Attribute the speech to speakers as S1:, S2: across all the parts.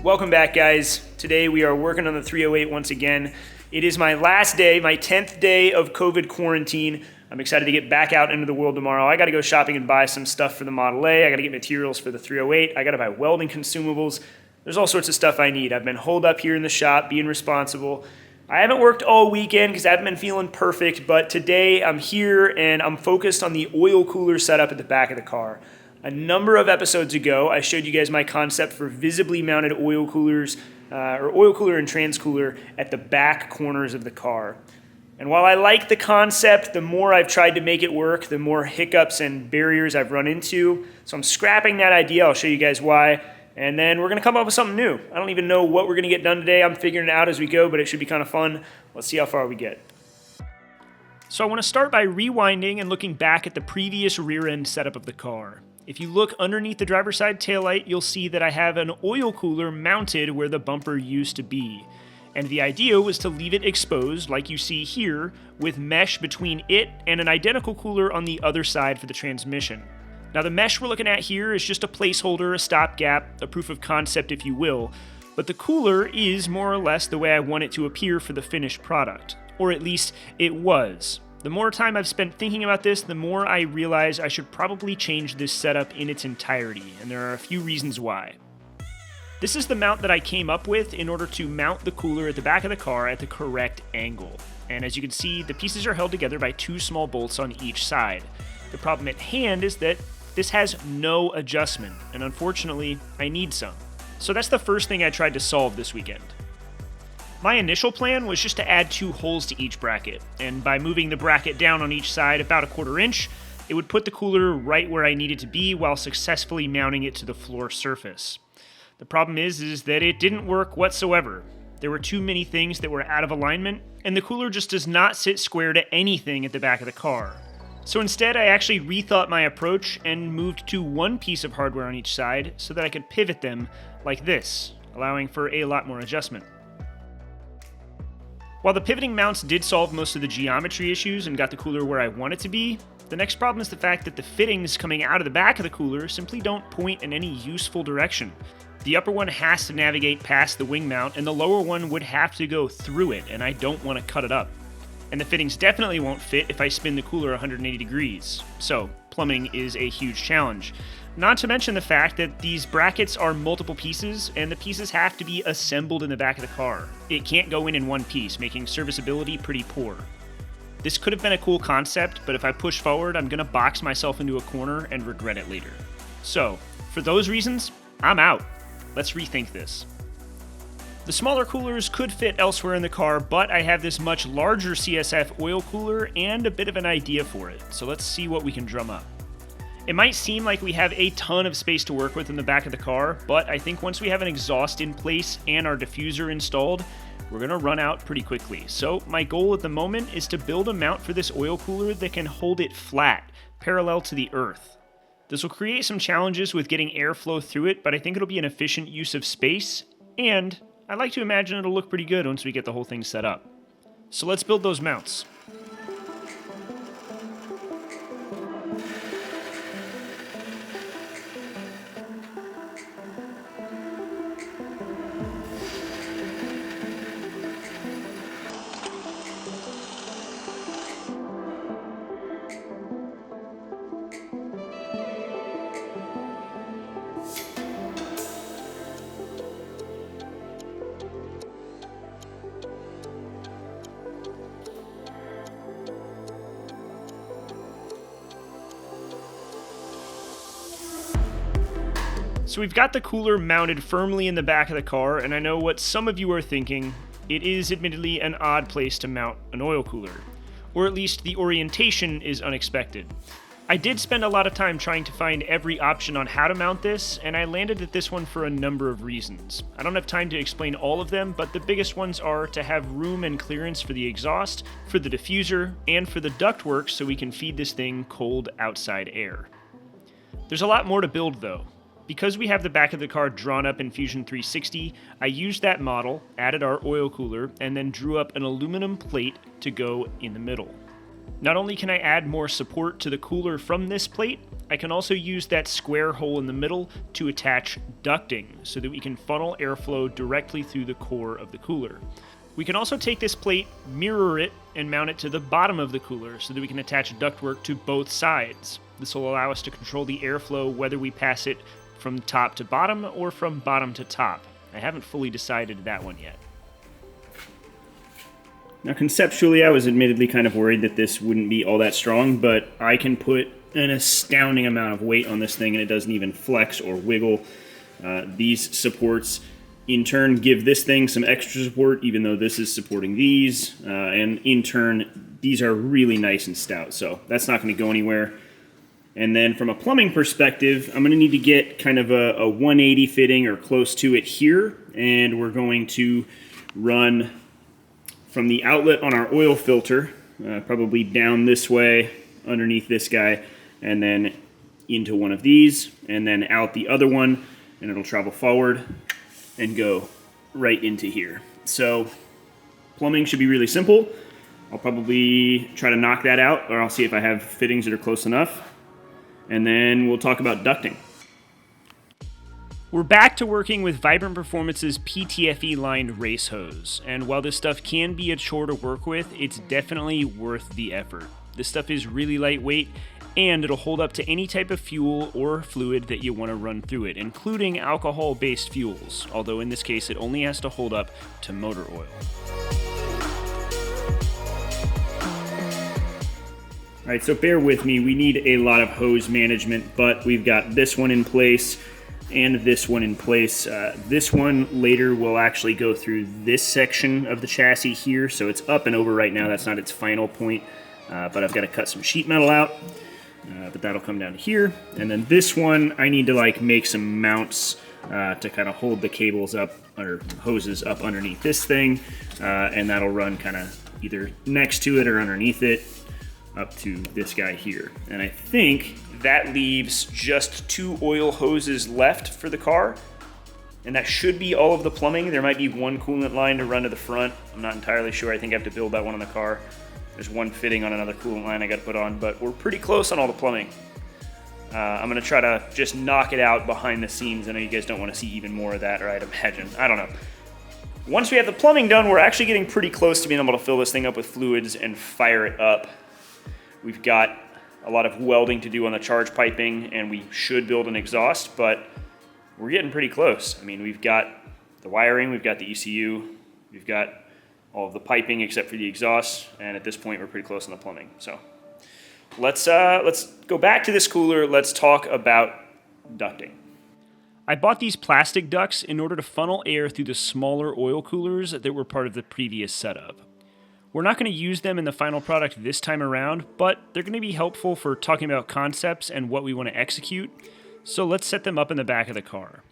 S1: Welcome back, guys. Today we are working on the 308 once again. It is my last day, my 10th day of COVID quarantine. I'm excited to get back out into the world tomorrow. I gotta go shopping and buy some stuff for the Model A. I gotta get materials for the 308. I gotta buy welding consumables. There's all sorts of stuff I need. I've been holed up here in the shop, being responsible. I haven't worked all weekend because I haven't been feeling perfect, but today I'm here and I'm focused on the oil cooler setup at the back of the car. A number of episodes ago, I showed you guys my concept for visibly mounted oil coolers, or oil cooler and trans cooler at the back corners of the car. And while I like the concept, the more I've tried to make it work, the more hiccups and barriers I've run into. So I'm scrapping that idea. I'll show you guys why. And then we're gonna come up with something new. I don't even know what we're gonna get done today. I'm figuring it out as we go, but it should be kind of fun. Let's see how far we get. So I wanna start by rewinding and looking back at the previous rear end setup of the car. If you look underneath the driver's side taillight, you'll see that I have an oil cooler mounted where the bumper used to be. And the idea was to leave it exposed, like you see here, with mesh between it and an identical cooler on the other side for the transmission. Now the mesh we're looking at here is just a placeholder, a stopgap, a proof of concept if you will, but the cooler is more or less the way I want it to appear for the finished product. Or at least it was. The more time I've spent thinking about this, the more I realize I should probably change this setup in its entirety, and there are a few reasons why. This is the mount that I came up with in order to mount the cooler at the back of the car at the correct angle. And as you can see, the pieces are held together by two small bolts on each side. The problem at hand is that this has no adjustment, and unfortunately, I need some. So that's the first thing I tried to solve this weekend. My initial plan was just to add two holes to each bracket, and by moving the bracket down on each side about a 1/4 inch, it would put the cooler right where I needed to be while successfully mounting it to the floor surface. The problem is that it didn't work whatsoever. There were too many things that were out of alignment, and the cooler just does not sit square to anything at the back of the car. So instead, I actually rethought my approach and moved to one piece of hardware on each side so that I could pivot them like this, allowing for a lot more adjustment. While the pivoting mounts did solve most of the geometry issues and got the cooler where I want it to be, the next problem is the fact that the fittings coming out of the back of the cooler simply don't point in any useful direction. The upper one has to navigate past the wing mount, and the lower one would have to go through it, and I don't want to cut it up. And the fittings definitely won't fit if I spin the cooler 180 degrees. So, plumbing is a huge challenge. Not to mention the fact that these brackets are multiple pieces, and the pieces have to be assembled in the back of the car. It can't go in one piece, making serviceability pretty poor. This could have been a cool concept, but if I push forward, I'm gonna box myself into a corner and regret it later. So, for those reasons, I'm out. Let's rethink this. The smaller coolers could fit elsewhere in the car, but I have this much larger CSF oil cooler and a bit of an idea for it, so let's see what we can drum up. It might seem like we have a ton of space to work with in the back of the car, but I think once we have an exhaust in place and our diffuser installed, we're gonna run out pretty quickly. So my goal at the moment is to build a mount for this oil cooler that can hold it flat, parallel to the earth. This will create some challenges with getting airflow through it, but I think it'll be an efficient use of space, and I like to imagine it'll look pretty good once we get the whole thing set up. So let's build those mounts. So we've got the cooler mounted firmly in the back of the car, and I know what some of you are thinking. It is admittedly an odd place to mount an oil cooler, or at least the orientation is unexpected. I did spend a lot of time trying to find every option on how to mount this, and I landed at this one for a number of reasons. I don't have time to explain all of them, but the biggest ones are to have room and clearance for the exhaust, for the diffuser, and for the ductwork so we can feed this thing cold outside air. There's a lot more to build though. Because we have the back of the car drawn up in Fusion 360, I used that model, added our oil cooler, and then drew up an aluminum plate to go in the middle. Not only can I add more support to the cooler from this plate, I can also use that square hole in the middle to attach ducting so that we can funnel airflow directly through the core of the cooler. We can also take this plate, mirror it, and mount it to the bottom of the cooler so that we can attach ductwork to both sides. This will allow us to control the airflow whether we pass it from top to bottom or from bottom to top. I haven't fully decided that one yet. Now conceptually, I was admittedly kind of worried that this wouldn't be all that strong, but I can put an astounding amount of weight on this thing and it doesn't even flex or wiggle. These supports in turn give this thing some extra support, even though this is supporting these, and in turn these are really nice and stout, so that's not going to go anywhere. And then from a plumbing perspective, I'm going to need to get kind of a 180 fitting or close to it here, and we're going to run from the outlet on our oil filter, probably down this way, underneath this guy, and then into one of these, and then out the other one, and it'll travel forward and go right into here. So plumbing should be really simple. I'll probably try to knock that out, or I'll see if I have fittings that are close enough, and then we'll talk about ducting. We're back to working with Vibrant Performance's PTFE lined race hose, and while this stuff can be a chore to work with, it's definitely worth the effort. This stuff is really lightweight, and it'll hold up to any type of fuel or fluid that you want to run through it, including alcohol-based fuels, although in this case it only has to hold up to motor oil. All right, so bear with me, we need a lot of hose management, but we've got this one in place and this one in place. This one later will actually go through this section of the chassis here, so it's up and over right now. That's not its final point, but I've got to cut some sheet metal out, but that'll come down to here. And then this one, I need to like make some mounts to kind of hold the cables up, or hoses up underneath this thing, and that'll run kind of either next to it or underneath it up to this guy here. And I think that leaves just 2 oil hoses left for the car, and that should be all of the plumbing. There might be one coolant line to run to the front. I'm not entirely sure. I think I have to build that one on the car. There's one fitting on another coolant line I got to put on, but we're pretty close on all the plumbing. I'm going to try to just knock it out behind the scenes. I know you guys don't want to see even more of that, or I'd imagine. I don't know. Once we have the plumbing done, we're actually getting pretty close to being able to fill this thing up with fluids and fire it up. We've got a lot of welding to do on the charge piping, and we should build an exhaust, but we're getting pretty close. I mean, we've got the wiring, we've got the ECU, we've got all of the piping except for the exhaust, and at this point we're pretty close on the plumbing. So let's go back to this cooler. Let's talk about ducting. I bought these plastic ducts in order to funnel air through the smaller oil coolers that were part of the previous setup. We're not going to use them in the final product this time around, but they're going to be helpful for talking about concepts and what we want to execute, so let's set them up in the back of the car.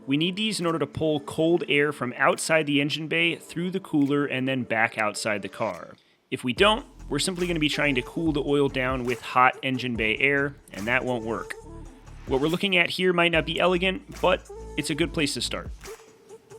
S1: We need these in order to pull cold air from outside the engine bay through the cooler and then back outside the car. If we don't, we're simply going to be trying to cool the oil down with hot engine bay air, and that won't work. What we're looking at here might not be elegant, but it's a good place to start.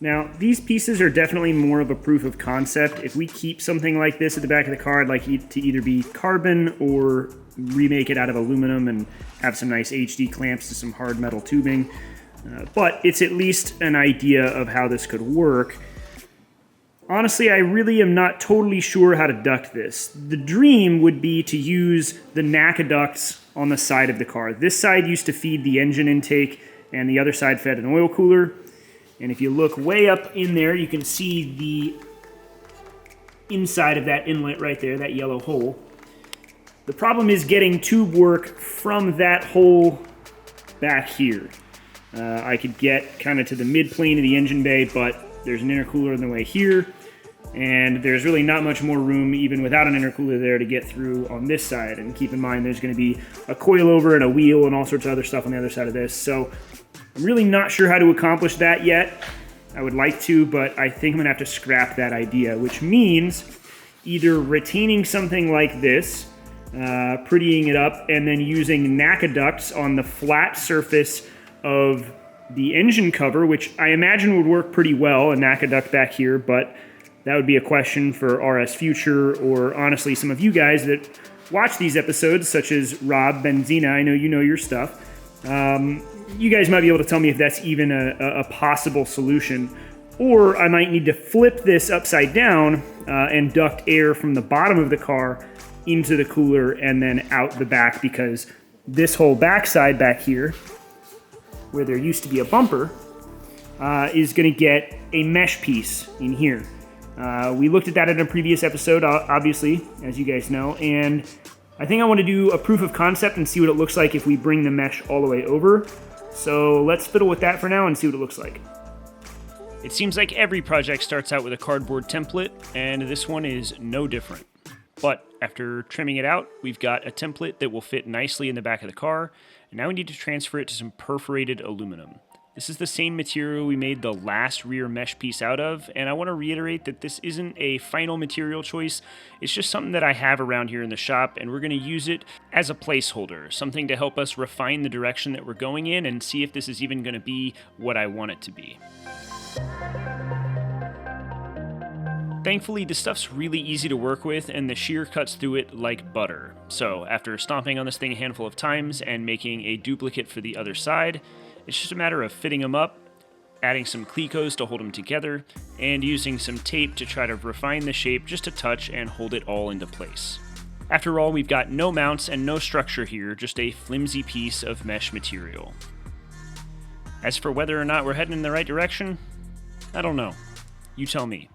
S1: Now, these pieces are definitely more of a proof of concept. If we keep something like this at the back of the car, I'd like it to either be carbon or remake it out of aluminum and have some nice HD clamps to some hard metal tubing. But it's at least an idea of how this could work. Honestly, I really am not totally sure how to duct this. The dream would be to use the NACA ducts on the side of the car. This side used to feed the engine intake, and the other side fed an oil cooler. And if you look way up in there, you can see the inside of that inlet right there, that yellow hole. The problem is getting tube work from that hole back here. I could get kind of to the mid-plane of the engine bay, but there's an intercooler in the way here, and there's really not much more room, even without an intercooler there, to get through on this side. And keep in mind, there's going to be a coilover and a wheel and all sorts of other stuff on the other side of this. So I'm really not sure how to accomplish that yet. I would like to, but I think I'm going to have to scrap that idea, which means either retaining something like this, prettying it up, and then using NACA ducts on the flat surface of the engine cover, which I imagine would work pretty well, a NACA duct back here, but that would be a question for RS Future, or honestly some of you guys that watch these episodes, such as Rob, Benzina, I know you know your stuff. You guys might be able to tell me if that's even a possible solution. Or I might need to flip this upside down and duct air from the bottom of the car into the cooler and then out the back, because this whole backside back here, where there used to be a bumper, is going to get a mesh piece in here. We looked at that in a previous episode, obviously, as you guys know, and I think I want to do a proof of concept and see what it looks like if we bring the mesh all the way over. So let's fiddle with that for now and see what it looks like. It seems like every project starts out with a cardboard template, and this one is no different. But after trimming it out, we've got a template that will fit nicely in the back of the car, and now we need to transfer it to some perforated aluminum. This is the same material we made the last rear mesh piece out of, and I want to reiterate that this isn't a final material choice. It's just something that I have around here in the shop, and we're going to use it as a placeholder, something to help us refine the direction that we're going in and see if this is even going to be what I want it to be. Thankfully, the stuff's really easy to work with, and the shear cuts through it like butter. So after stomping on this thing a handful of times and making a duplicate for the other side, it's just a matter of fitting them up, adding some clicos to hold them together, and using some tape to try to refine the shape just a touch and hold it all into place. After all, we've got no mounts and no structure here, just a flimsy piece of mesh material. As for whether or not we're heading in the right direction, I don't know. You tell me.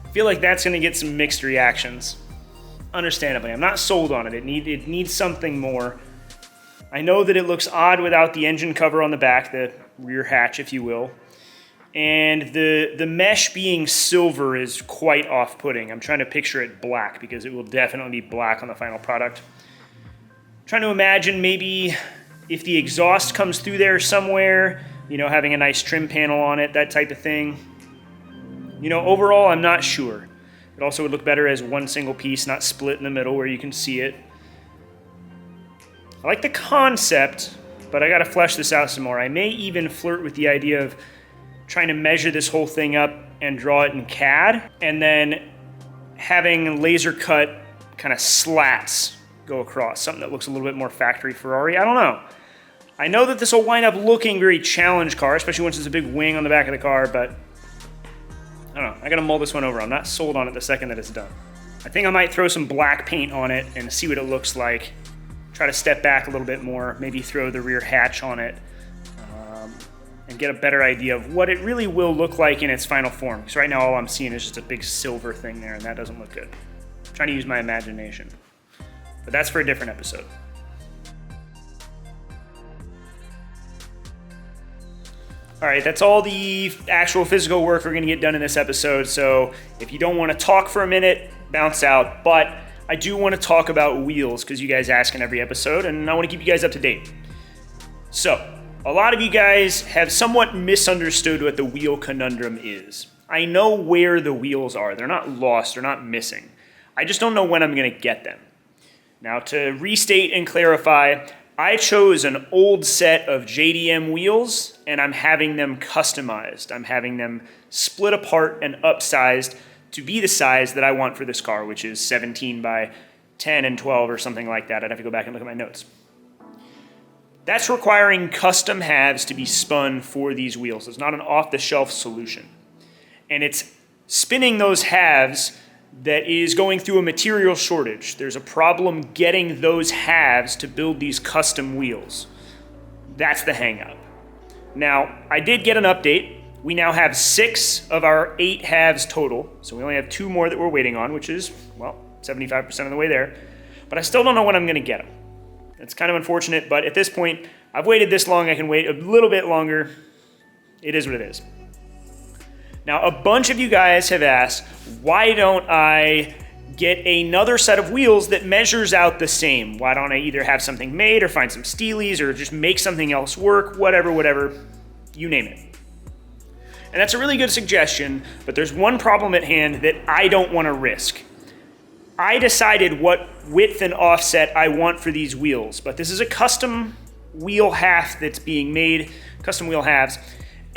S1: I feel like that's going to get some mixed reactions. Understandably, I'm not sold on it. It needs something more. I know that it looks odd without the engine cover on the back, the rear hatch, if you will. And the mesh being silver is quite off-putting. I'm trying to picture it black because it will definitely be black on the final product. I'm trying to imagine maybe if the exhaust comes through there somewhere, having a nice trim panel on it, that type of thing. Overall, I'm not sure. It also would look better as one single piece, not split in the middle where you can see it. I like the concept, but I gotta flesh this out some more. I may even flirt with the idea of trying to measure this whole thing up and draw it in CAD, and then having laser cut kind of slats go across, something that looks a little bit more factory Ferrari. I don't know. I know that this will wind up looking very challenge car, especially once there's a big wing on the back of the car, but I don't know. I gotta mull this one over. I'm not sold on it the second that it's done. I think I might throw some black paint on it and see what it looks like. Try to step back a little bit more, maybe throw the rear hatch on it, and get a better idea of what it really will look like in its final form. Because right now all I'm seeing is just a big silver thing there, and that doesn't look good. I'm trying to use my imagination. But that's for a different episode. All right, that's all the actual physical work we're gonna get done in this episode. So if you don't wanna talk for a minute, bounce out. But I do wanna talk about wheels because you guys ask in every episode, and I wanna keep you guys up to date. So, a lot of you guys have somewhat misunderstood what the wheel conundrum is. I know where the wheels are. They're not lost, they're not missing. I just don't know when I'm gonna get them. Now, to restate and clarify, I chose an old set of JDM wheels, and I'm having them customized. I'm having them split apart and upsized to be the size that I want for this car, which is 17 by 10 and 12 or something like that. I'd have to go back and look at my notes. That's requiring custom halves to be spun for these wheels. It's not an off-the-shelf solution. And it's spinning those halves that is going through a material shortage. There's a problem getting those halves to build these custom wheels. That's the hang-up. Now, I did get an update. We now have 6 of our 8 halves total, so we only have 2 more that we're waiting on, which is, well, 75% of the way there. But I still don't know when I'm gonna get them. It's kind of unfortunate, but at this point, I've waited this long, I can wait a little bit longer. It is what it is. Now, a bunch of you guys have asked, why don't I get another set of wheels that measures out the same? Why don't I either have something made or find some steelies or just make something else work, whatever, you name it. And that's a really good suggestion, but there's one problem at hand that I don't want to risk. I decided what width and offset I want for these wheels, but this is a custom wheel half that's being made, custom wheel halves,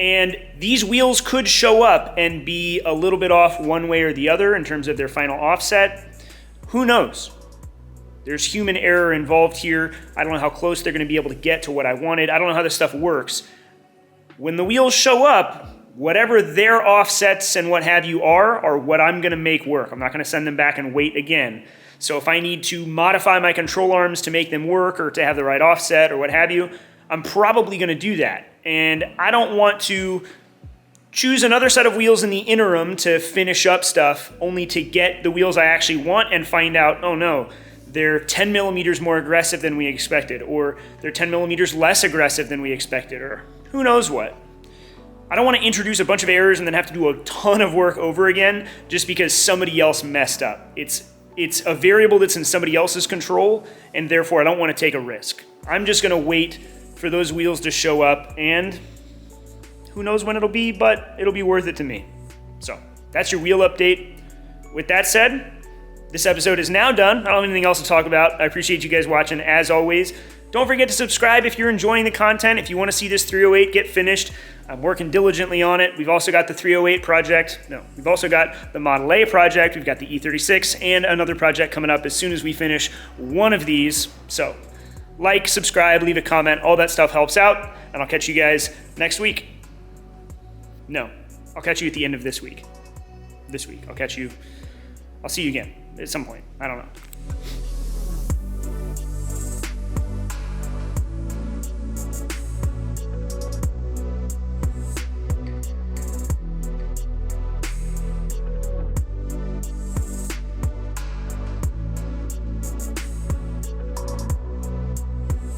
S1: And these wheels could show up and be a little bit off one way or the other in terms of their final offset. Who knows? There's human error involved here. I don't know how close they're going to be able to get to what I wanted. I don't know how this stuff works. When the wheels show up, whatever their offsets and what have you are what I'm going to make work. I'm not going to send them back and wait again. So if I need to modify my control arms to make them work or to have the right offset or what have you, I'm probably going to do that. And I don't want to choose another set of wheels in the interim to finish up stuff only to get the wheels I actually want and find out, oh no, they're 10 millimeters more aggressive than we expected, or they're 10 millimeters less aggressive than we expected, or who knows what. I don't want to introduce a bunch of errors and then have to do a ton of work over again just because somebody else messed up. It's a variable that's in somebody else's control, and therefore I don't want to take a risk. I'm just going to wait for those wheels to show up, and who knows when it'll be, but it'll be worth it to me. So that's your wheel update. With that said, this episode is now done. I don't have anything else to talk about. I appreciate you guys watching as always. Don't forget to subscribe if you're enjoying the content. If you want to see this 308 get finished, I'm working diligently on it. We've also got the 308 project. No, we've also got the Model A project. We've got the E36 and another project coming up as soon as we finish one of these. So like, subscribe, leave a comment. All that stuff helps out. And I'll catch you guys next week. No, I'll catch you at the end of this week. I'll see you again at some point. I don't know.